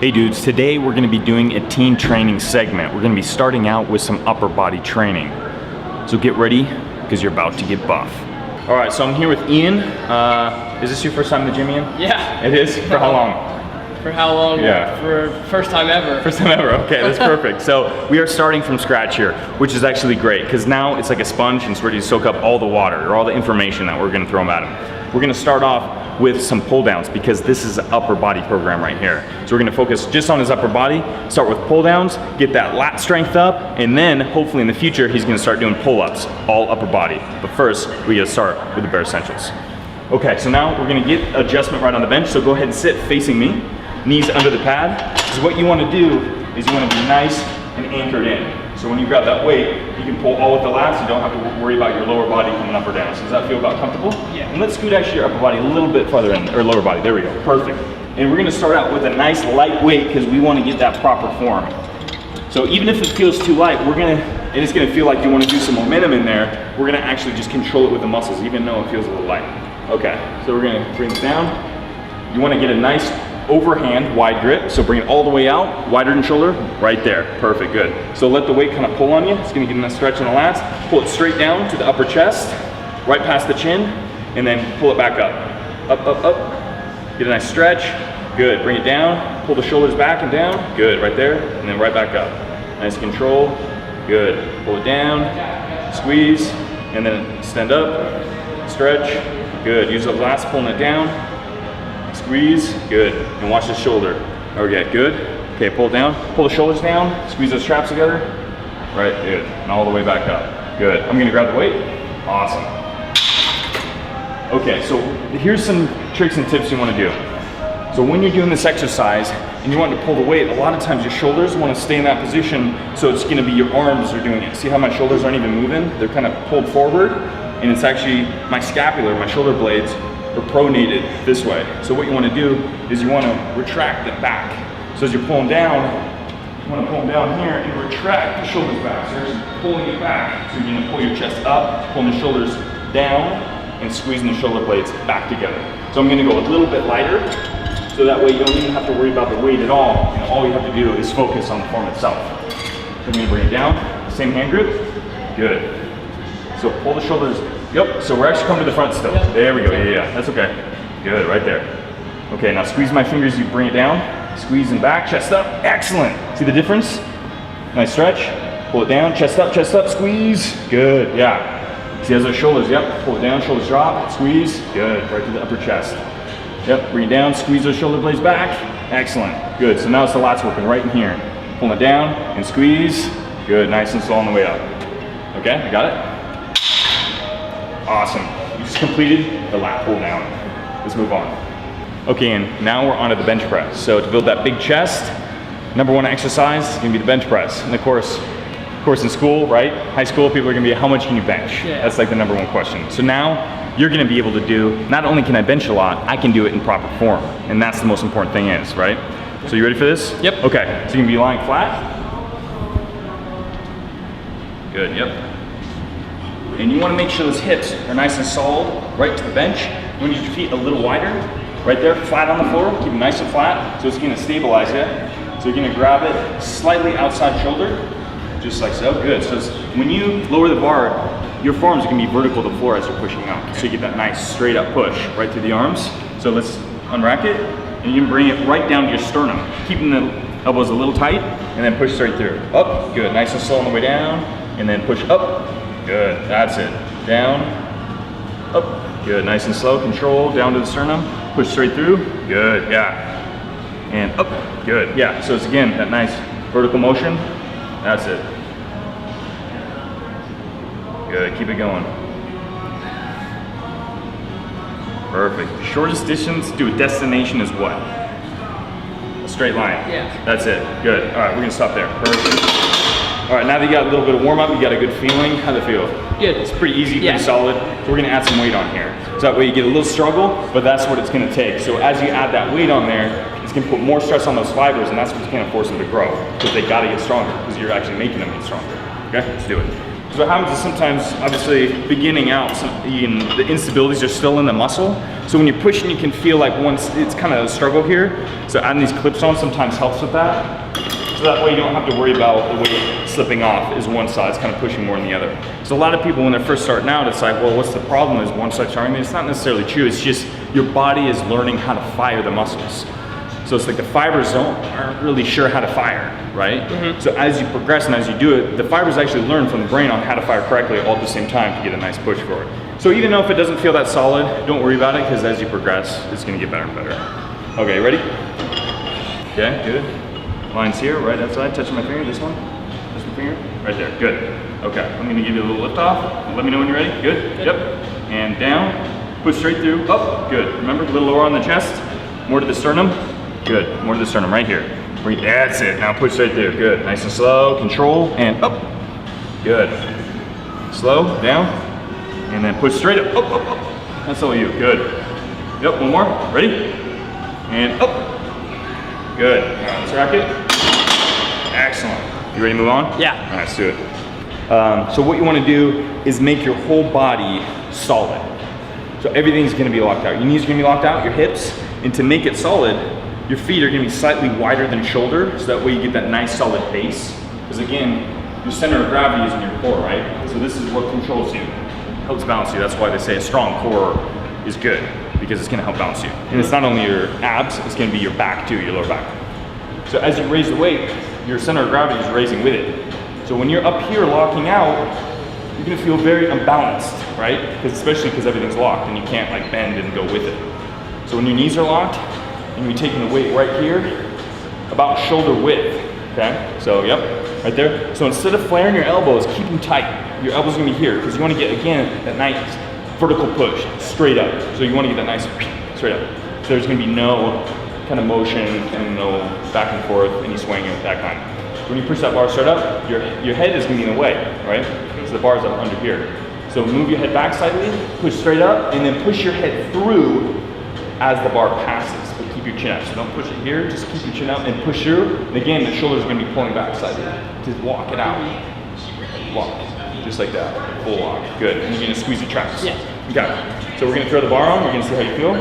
Hey dudes, today we're going to be doing a team training segment. We're going to be starting out with some upper body training. So get ready, because you're about to get buff. All right, so I'm here with Ian. Is this your first time in the gym, Ian? Yeah. It is? For how long? For how long? Yeah. For first time ever. First time ever, okay, that's perfect. So we are starting from scratch here, which is actually great, because now it's like a sponge and it's ready to soak up all the water, or all the information that we're going to throw at him. We're going to start off with some pull downs, because this is an upper body program right here. So we're going to focus just on his upper body, start with pull downs, get that lat strength up, and then hopefully in the future he's going to start doing pull-ups, all upper body. But first, we got to start with the bare essentials. Okay, so now we're going to get adjustment right on the bench, so go ahead and sit facing me, knees under the pad. So what you want to do is you want to be nice and anchored in. So when you grab that weight, you can pull all with the lats. You don't have to worry about your lower body coming up or down. So does that feel about comfortable? Yeah. And let's scoot actually your upper body a little bit farther in, or lower body. There we go. Perfect. And we're going to start out with a nice light weight, because we want to get that proper form. So even if it feels too light, and it's going to feel like you want to do some momentum in there, we're going to actually just control it with the muscles, even though it feels a little light. Okay. So we're going to bring it down. You want to get a nice overhand wide grip, so bring it all the way out, wider than shoulder, right there. Perfect, good. So let the weight kind of pull on you. It's gonna get a nice stretch in the lats. Pull it straight down to the upper chest, right past the chin, and then pull it back up. Up, up, up. Get a nice stretch. Good, bring it down. Pull the shoulders back and down. Good, right there, and then right back up. Nice control. Good, pull it down, squeeze, and then stand up, stretch. Good, use the lats, pulling it down. Squeeze, good, and watch the shoulder. Okay, good. Okay, pull it down, pull the shoulders down, squeeze those traps together. Right, good, and all the way back up. Good, I'm gonna grab the weight. Awesome. Okay, so here's some tricks and tips you wanna do. So when you're doing this exercise and you want to pull the weight, a lot of times your shoulders wanna stay in that position, so it's gonna be your arms are doing it. See how my shoulders aren't even moving? They're kind of pulled forward, and it's actually my scapula, my shoulder blades, or pronated this way. So what you want to do is you want to retract it back. So as you're pulling down, you want to pull them down here and retract the shoulders back. So you're just pulling it back. So you're going to pull your chest up, pulling the shoulders down, and squeezing the shoulder blades back together. So I'm going to go a little bit lighter, so that way you don't even have to worry about the weight at all. And all you have to do is focus on the form itself. So I'm going to bring it down, same hand grip, good. So pull the shoulders. Yep, so we're actually coming to the front still. Yep. There we go, yeah, that's okay. Good, right there. Okay, now squeeze my fingers, you bring it down. Squeeze and back, chest up, excellent. See the difference? Nice stretch, pull it down, chest up, squeeze. Good, yeah. See those shoulders, yep, pull it down, shoulders drop, squeeze. Good, right to the upper chest. Yep, bring it down, squeeze those shoulder blades back. Excellent, good. So now it's the lats working right in here. Pull it down and squeeze. Good, nice and slow on the way up. Okay, got it? Awesome. You just completed the lat pull down. Let's move on. Okay, and now we're onto the bench press. So to build that big chest, number one exercise is gonna be the bench press. And of course in school, right? High school, people are gonna be, how much can you bench? Yeah. That's like the number one question. So now you're gonna be able to do, not only can I bench a lot, I can do it in proper form. And that's the most important thing is, right? So you ready for this? Yep. Okay, so you can be lying flat. Good, yep. And you want to make sure those hips are nice and solid, right to the bench. You want your feet a little wider, right there, flat on the floor. Keep them nice and flat, so it's going to stabilize you. So you're going to grab it slightly outside shoulder, just like so. Good. So when you lower the bar, your forearms are going to be vertical to the floor as you're pushing up. So you get that nice straight up push right through the arms. So let's unrack it, and you can bring it right down to your sternum, keeping the elbows a little tight, and then push straight through. Up, good. Nice and slow on the way down, and then push up. Good, that's it. Down, up, good, nice and slow, control, down to the sternum, push straight through, good, yeah. And up, good, yeah. So it's again, that nice vertical motion, that's it. Good, keep it going. Perfect. The shortest distance to a destination is what? A straight line. Yeah. That's it, good. All right, we're gonna stop there, perfect. All right, now that you got a little bit of warm up, you got a good feeling. How'd it feel? Good. It's pretty easy, yeah. Pretty solid. So we're gonna add some weight on here. So that way you get a little struggle, but that's what it's gonna take. So as you add that weight on there, it's gonna put more stress on those fibers, and that's what's gonna force them to grow, because they gotta get stronger, because you're actually making them get stronger. Okay, let's do it. Because what happens is sometimes, obviously, beginning out, the instabilities are still in the muscle. So when you're pushing, you can feel like once it's kind of a struggle here. So adding these clips on sometimes helps with that. So that way you don't have to worry about the weight slipping off is one side's kind of pushing more than the other. So a lot of people when they're first starting out, it's like, well, what's the problem? Is one side charging? It's not necessarily true. It's just your body is learning how to fire the muscles. So it's like the fibers aren't really sure how to fire, right? So as you progress and as you do it, the fibers actually learn from the brain on how to fire correctly all at the same time to get a nice push forward. So even though if it doesn't feel that solid, don't worry about it because as you progress, it's gonna get better and better. Okay, ready? Okay, good. Line's here, right outside, touching my finger, this one? This my finger? Right there, good. Okay, I'm gonna give you a little lift off. Let me know when you're ready, good? Yep. And down, push straight through, up, good. Remember, a little lower on the chest, more to the sternum. Good, more to the sternum, right here. That's it, now push right there, good. Nice and slow, control, and up. Good. Slow, down, and then push straight up, up, up, up. That's all you, good. Yep, one more, ready? And up. Good, now let's rack it. Excellent. You ready to move on? Yeah. All right, let's do it. So what you wanna do is make your whole body solid. So everything's gonna be locked out. Your knees are gonna be locked out, your hips, and to make it solid, your feet are gonna be slightly wider than shoulder, so that way you get that nice solid base. Because again, your center of gravity is in your core, right? So this is what controls you, helps balance you. That's why they say a strong core is good, because it's gonna help balance you. And it's not only your abs, it's gonna be your back too, your lower back. So as you raise the weight, your center of gravity is raising with it. So when you're up here locking out, you're gonna feel very unbalanced, right? Especially because everything's locked and you can't like bend and go with it. So when your knees are locked, and you're taking the weight right here, about shoulder width, okay? So, yep, right there. So instead of flaring your elbows, keep them tight. Your elbows are gonna be here, because you wanna get, again, that nice vertical push, straight up. So you wanna get that nice, straight up. So there's gonna be no kind of motion and no back and forth, any swinging with that kind. When you push that bar straight up, your head is gonna be in the way, right? So the bar's up under here. So move your head back slightly, push straight up, and then push your head through as the bar passes. Keep your chin up. So don't push it here, just keep your chin up and push through. And again, the shoulders are gonna be pulling back slightly. Just walk it out. Walk, just like that, full walk. Good, and you're gonna squeeze the traps. Yeah. Okay, so we're gonna throw the bar on, we're gonna see how you feel.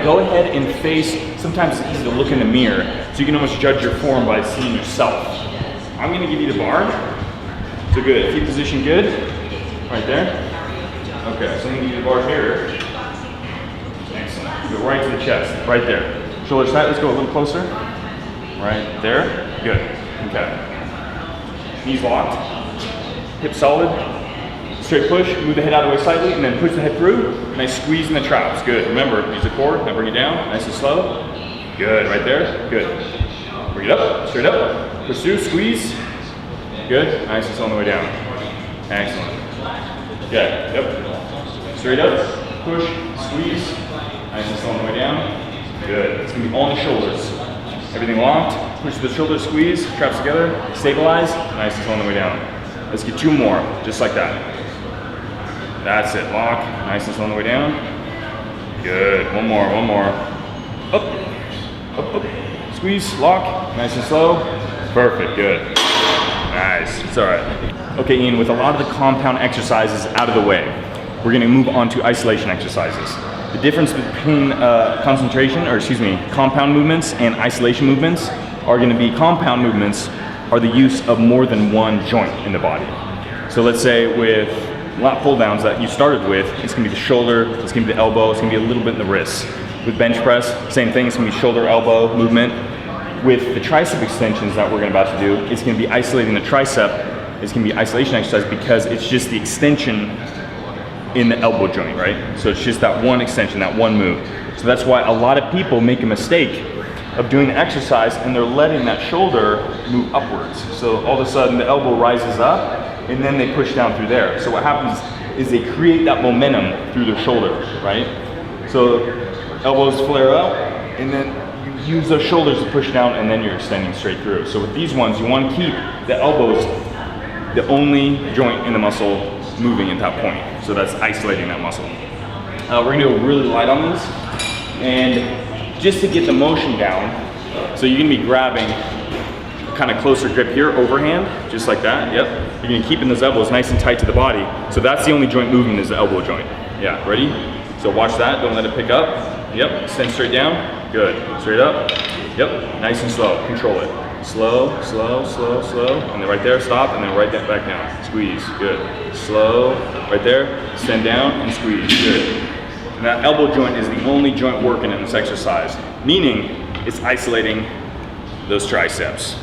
Go ahead and face, sometimes it's easy to look in the mirror, so you can almost judge your form by seeing yourself. I'm gonna give you the bar. So good, feet position good, right there. Okay, so I'm gonna give you the bar here. Go right to the chest, right there. Shoulders tight, let's go a little closer. Right there, good, okay. Knees locked, hips solid, straight push, move the head out of the way slightly, and then push the head through. Nice squeeze in the traps, good. Remember, use the core, now bring it down, nice and slow. Good, right there, good. Bring it up, straight up, push through, squeeze. Good, nice and slow on the way down. Excellent. Good, yep. Straight up, push, squeeze. Nice and slow on the way down. Good. It's gonna be all on the shoulders. Everything locked. Push the shoulders, squeeze, traps together, stabilize. Nice and slow on the way down. Let's get two more, just like that. That's it. Lock. Nice and slow on the way down. Good. One more, one more. Up, up, up. Squeeze, lock. Nice and slow. Perfect. Good. Nice. It's all right. Okay, Ian. With a lot of the compound exercises out of the way, we're gonna move on to isolation exercises. The difference between compound movements and isolation movements are gonna be compound movements are the use of more than one joint in the body. So let's say with lat pull downs that you started with, it's gonna be the shoulder, it's gonna be the elbow, it's gonna be a little bit in the wrist. With bench press, same thing, it's gonna be shoulder, elbow movement. With the tricep extensions that we're about to do, it's gonna be isolating the tricep, it's gonna be isolation exercise because it's just the extension in the elbow joint, right? So it's just that one extension, that one move. So that's why a lot of people make a mistake of doing the exercise and they're letting that shoulder move upwards. So all of a sudden the elbow rises up and then they push down through there. So what happens is they create that momentum through their shoulder, right? So elbows flare up and then you use those shoulders to push down and then you're extending straight through. So with these ones, you want to keep the elbows the only joint in the muscle moving at that point. So that's isolating that muscle. We're gonna go really light on these. And just to get the motion down, so you're gonna be grabbing kind of closer grip here, overhand, just like that, yep. You're gonna keep in those elbows nice and tight to the body. So that's the only joint movement is the elbow joint. Yeah, ready? So watch that, don't let it pick up. Yep, extend straight down, good. Straight up, yep, nice and slow, control it. Slow, slow, slow, slow, and then right there, stop, and then right back down. Squeeze, good. Slow, right there, extend down and squeeze, good. And that elbow joint is the only joint working in this exercise, meaning it's isolating those triceps.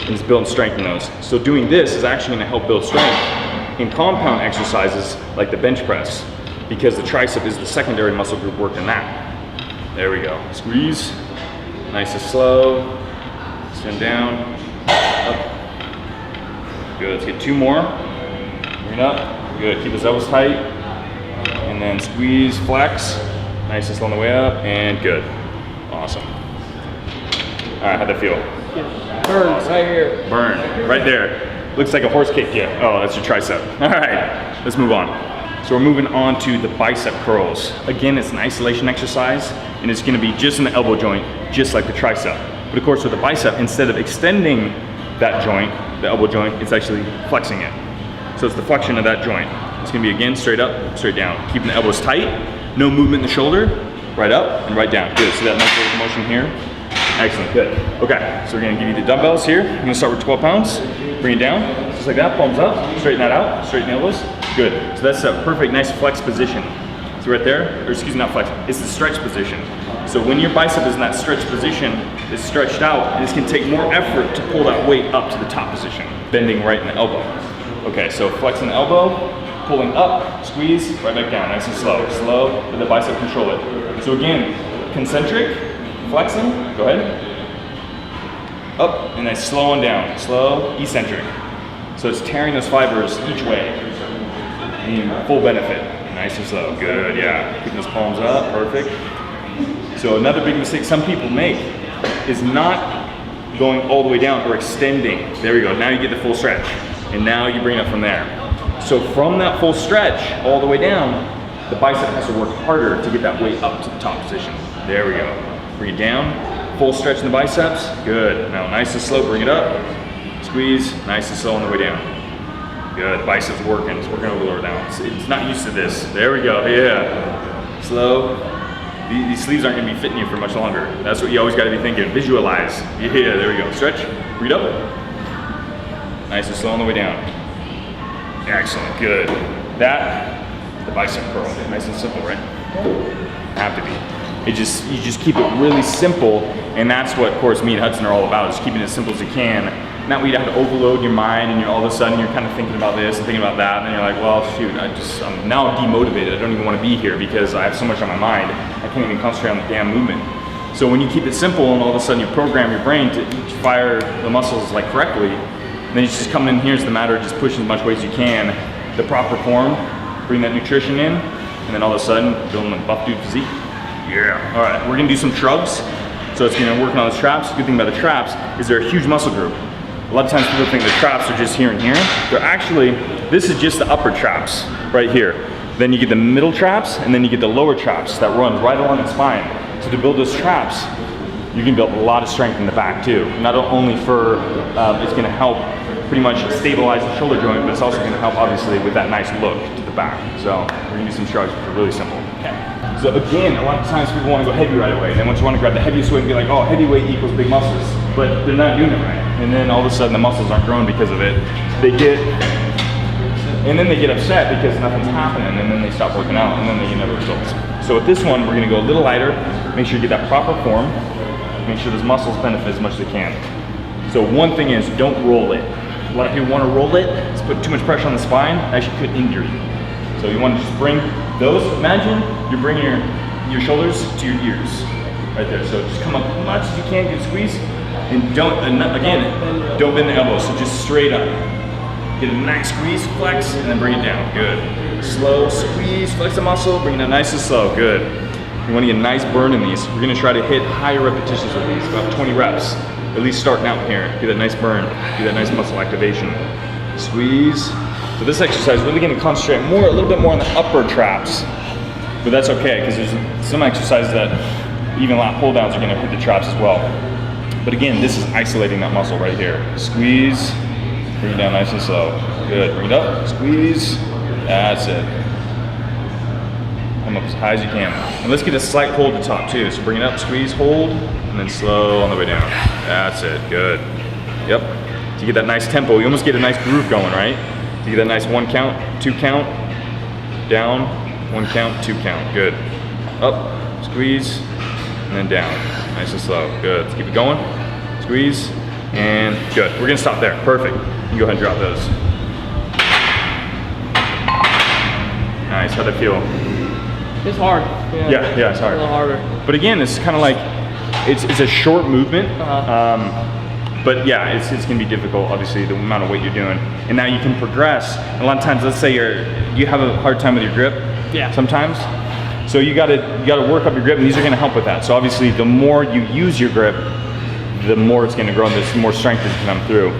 And it's building strength in those. So doing this is actually gonna help build strength in compound exercises like the bench press, because the tricep is the secondary muscle group working that. There we go. Squeeze, nice and slow. Extend down, up. Good, let's get 2 more. Bring it up, good. Keep those elbows tight. And then squeeze, flex. Nice and slow on the way up, and good. Awesome. All right, how'd that feel? Burn right here. Burn, right there. Looks like a horse kicked you. Oh, that's your tricep. All right, let's move on. So we're moving on to the bicep curls. Again, it's an isolation exercise, and it's gonna be just in the elbow joint, just like the tricep. But of course, with the bicep, instead of extending that joint, the elbow joint, it's actually flexing it. So it's the flexion of that joint. It's gonna be, again, straight up, straight down. Keeping the elbows tight, no movement in the shoulder, right up and right down. Good, see that nice little motion here? Excellent, good. Okay, so we're gonna give you the dumbbells here. You're gonna start with 12 pounds, bring it down, just like that, palms up, straighten that out, straighten the elbows. Good, so that's a perfect, nice flex position. So right there, or excuse me, not flex, it's the stretch position. So when your bicep is in that stretch position, it's stretched out, and it's gonna take more effort to pull that weight up to the top position, bending right in the elbow. Okay, so flexing the elbow, pulling up, squeeze, right back down, nice and slow. Slow, let the bicep control it. So again, concentric, flexing, go ahead. Up, and then slow and down. Slow, eccentric. So it's tearing those fibers each way. And full benefit. Nice and slow, good, yeah. Keeping those palms up, perfect. So another big mistake some people make is not going all the way down or extending. There we go, now you get the full stretch. And now you bring it up from there. So from that full stretch all the way down, the bicep has to work harder to get that weight up to the top position. There we go. Bring it down, full stretch in the biceps, good. Now nice and slow, bring it up. Squeeze, nice and slow on the way down. Good, biceps working, it's working over lower down. It's not used to this. There we go, yeah. Slow. These sleeves aren't gonna be fitting you for much longer. That's what you always gotta be thinking, visualize. Yeah, there we go, stretch, bring it up. Nice and slow on the way down. Excellent, good. That, the bicep curl, nice and simple, right? Have to be. You just keep it really simple, and that's what, of course, me and Hudson are all about, is keeping it as simple as you can. Not where you have to overload your mind, and all of a sudden you're kind of thinking about this and thinking about that, and then you're like, well, shoot, I'm now demotivated. I don't even want to be here because I have so much on my mind. I can't even concentrate on the damn movement. So when you keep it simple, and all of a sudden you program your brain to fire the muscles like correctly, then you just come in here, it's the matter of just pushing as much weight as you can, the proper form, bring that nutrition in, and then all of a sudden, building a buff dude physique. Yeah. All right, we're gonna do some shrugs. So it's gonna work on those traps. The good thing about the traps is they're a huge muscle group. A lot of times people think the traps are just here and here. They're actually, this is just the upper traps right here. Then you get the middle traps, and then you get the lower traps that run right along the spine. So to build those traps, you can build a lot of strength in the back too. Not only for, it's gonna help pretty much stabilize the shoulder joint, but it's also gonna help obviously with that nice look to the back. So we're gonna do some shrugs, which are really simple. Okay. So again, a lot of times people wanna go heavy right away. They want to grab the heaviest weight and be like, oh, heavyweight equals big muscles. But they're not doing it right. And then all of a sudden the muscles aren't growing because of it. And then they get upset because nothing's happening, and then they stop working out, and then they get no results. So with this one, we're gonna go a little lighter, make sure you get that proper form, make sure those muscles benefit as much as they can. So one thing is, don't roll it. A lot of people wanna roll it, it's put too much pressure on the spine, actually could injure you. So you wanna just bring those, imagine you're bringing your shoulders to your ears, right there. So just come up as much as you can, get a squeeze, and don't bend the elbows, so just straight up. Get a nice squeeze, flex, and then bring it down, good. Slow squeeze, flex the muscle, bring it down nice and slow, good. You wanna get a nice burn in these. We're gonna try to hit higher repetitions with these, about 20 reps. At least starting out here, get that nice burn, get that nice muscle activation. Squeeze. So this exercise is really gonna concentrate a little bit more on the upper traps, but that's okay, because there's some exercises that even lat pull downs are gonna hit the traps as well. But again, this is isolating that muscle right here. Squeeze, bring it down nice and slow. Good, bring it up, squeeze, that's it. Come up as high as you can. And let's get a slight hold at the top too. So bring it up, squeeze, hold, and then slow on the way down. That's it, good. Yep, to get that nice tempo, you almost get a nice groove going, right? To get that nice 1 count, 2 count, down, 1 count, 2 count, good. Up, squeeze, and then down, nice and slow, good. Let's keep it going, squeeze, and good. We're gonna stop there, perfect. You go ahead and drop those. Nice, how'd that feel? It's hard. Yeah, it's hard. A little harder. But again, it's kind of like, it's a short movement, but yeah, it's gonna be difficult, obviously, the amount of weight you're doing. And now you can progress. A lot of times, let's say you have a hard time with your grip. Yeah. Sometimes. So you gotta work up your grip, and these are gonna help with that. So obviously, the more you use your grip, the more it's gonna grow, and the more strength is gonna come through.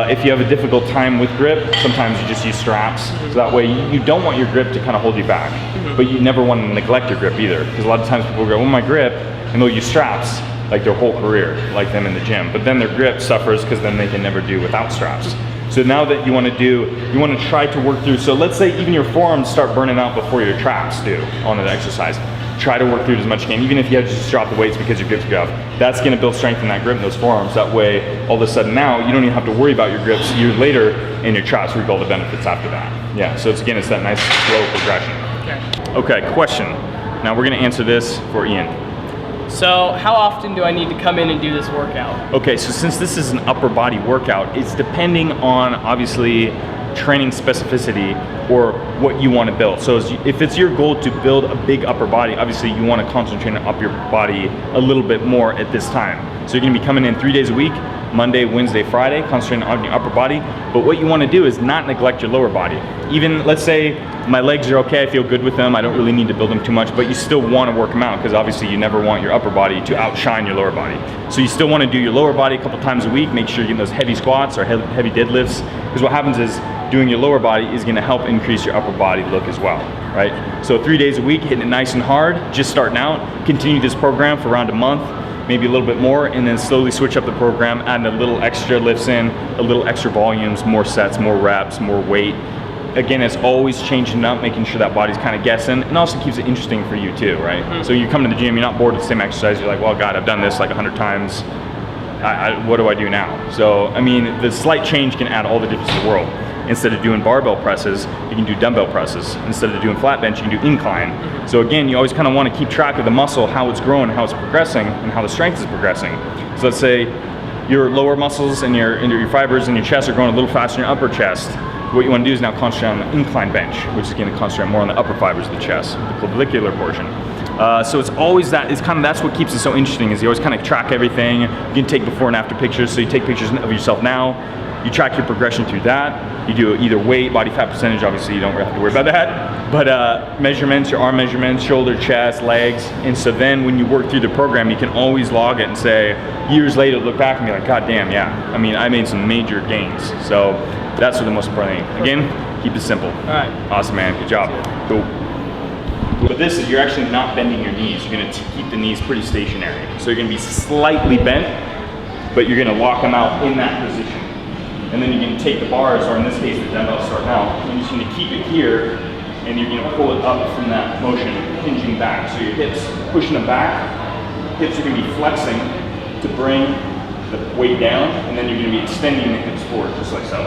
If you have a difficult time with grip, sometimes you just use straps. So that way, you don't want your grip to kind of hold you back, but you never want to neglect your grip either. Because a lot of times people go, well, my grip, and they'll use straps like their whole career, like them in the gym. But then their grip suffers because then they can never do without straps. So now that you want to try to work through, so let's say even your forearms start burning out before your traps do on an exercise. Try to work through it as much as you can, even if you have to just drop the weights because your grip's good. That's gonna build strength in that grip in those forearms. That way, all of a sudden now, you don't even have to worry about your grips. Years later, and your traps reap all the benefits after that. Yeah, so it's that nice slow progression. Okay, question. Now we're gonna answer this for Ian. So how often do I need to come in and do this workout? Okay, so since this is an upper body workout, it's depending on, obviously, training specificity or what you want to build. So if it's your goal to build a big upper body, obviously you want to concentrate on your body a little bit more at this time. So you're going to be coming in 3 days a week, Monday, Wednesday, Friday, concentrating on your upper body. But what you want to do is not neglect your lower body. Even, let's say my legs are okay, I feel good with them, I don't really need to build them too much, but you still want to work them out because obviously you never want your upper body to outshine your lower body. So you still want to do your lower body a couple times a week, make sure you're getting those heavy squats or heavy deadlifts, because what happens is doing your lower body is going to help increase your upper body look as well, right? So 3 days a week, hitting it nice and hard, just starting out, continue this program for around a month, maybe a little bit more, and then slowly switch up the program, adding a little extra lifts in, a little extra volumes, more sets, more reps, more weight. Again, it's always changing up, making sure that body's kind of guessing, and also keeps it interesting for you too, right? So you come to the gym, you're not bored with the same exercise, you're like, well, God, I've done this like 100 times, what do I do now? So, I mean, the slight change can add all the difference in the world. Instead of doing barbell presses, you can do dumbbell presses. Instead of doing flat bench, you can do incline. So again, you always kind of want to keep track of the muscle, how it's growing, how it's progressing, and how the strength is progressing. So let's say your lower muscles and your fibers in your chest are growing a little faster in your upper chest. What you want to do is now concentrate on the incline bench, which is going to concentrate more on the upper fibers of the chest, the clavicular portion. So it's always that, that's what keeps it so interesting, is you always kind of track everything. You can take before and after pictures, so you take pictures of yourself now, you track your progression through that. You do either weight, body fat percentage, obviously you don't really have to worry about that, but measurements, your arm measurements, shoulder, chest, legs, and so then when you work through the program, you can always log it and say, years later, look back and be like, God damn, yeah, I mean, I made some major gains. So that's the most important thing. Again, keep it simple. All right. Awesome, man, good job. Cool. But this is, you're actually not bending your knees. You're gonna keep the knees pretty stationary. So you're gonna be slightly bent, but you're gonna lock them out in that position. And then you're gonna take the bars, or in this case, the dumbbells starting out, and you're just gonna keep it here, and you're gonna pull it up from that motion, hinging back. So your hips, pushing them back, hips are gonna be flexing to bring the weight down, and then you're gonna be extending the hips forward, just like so.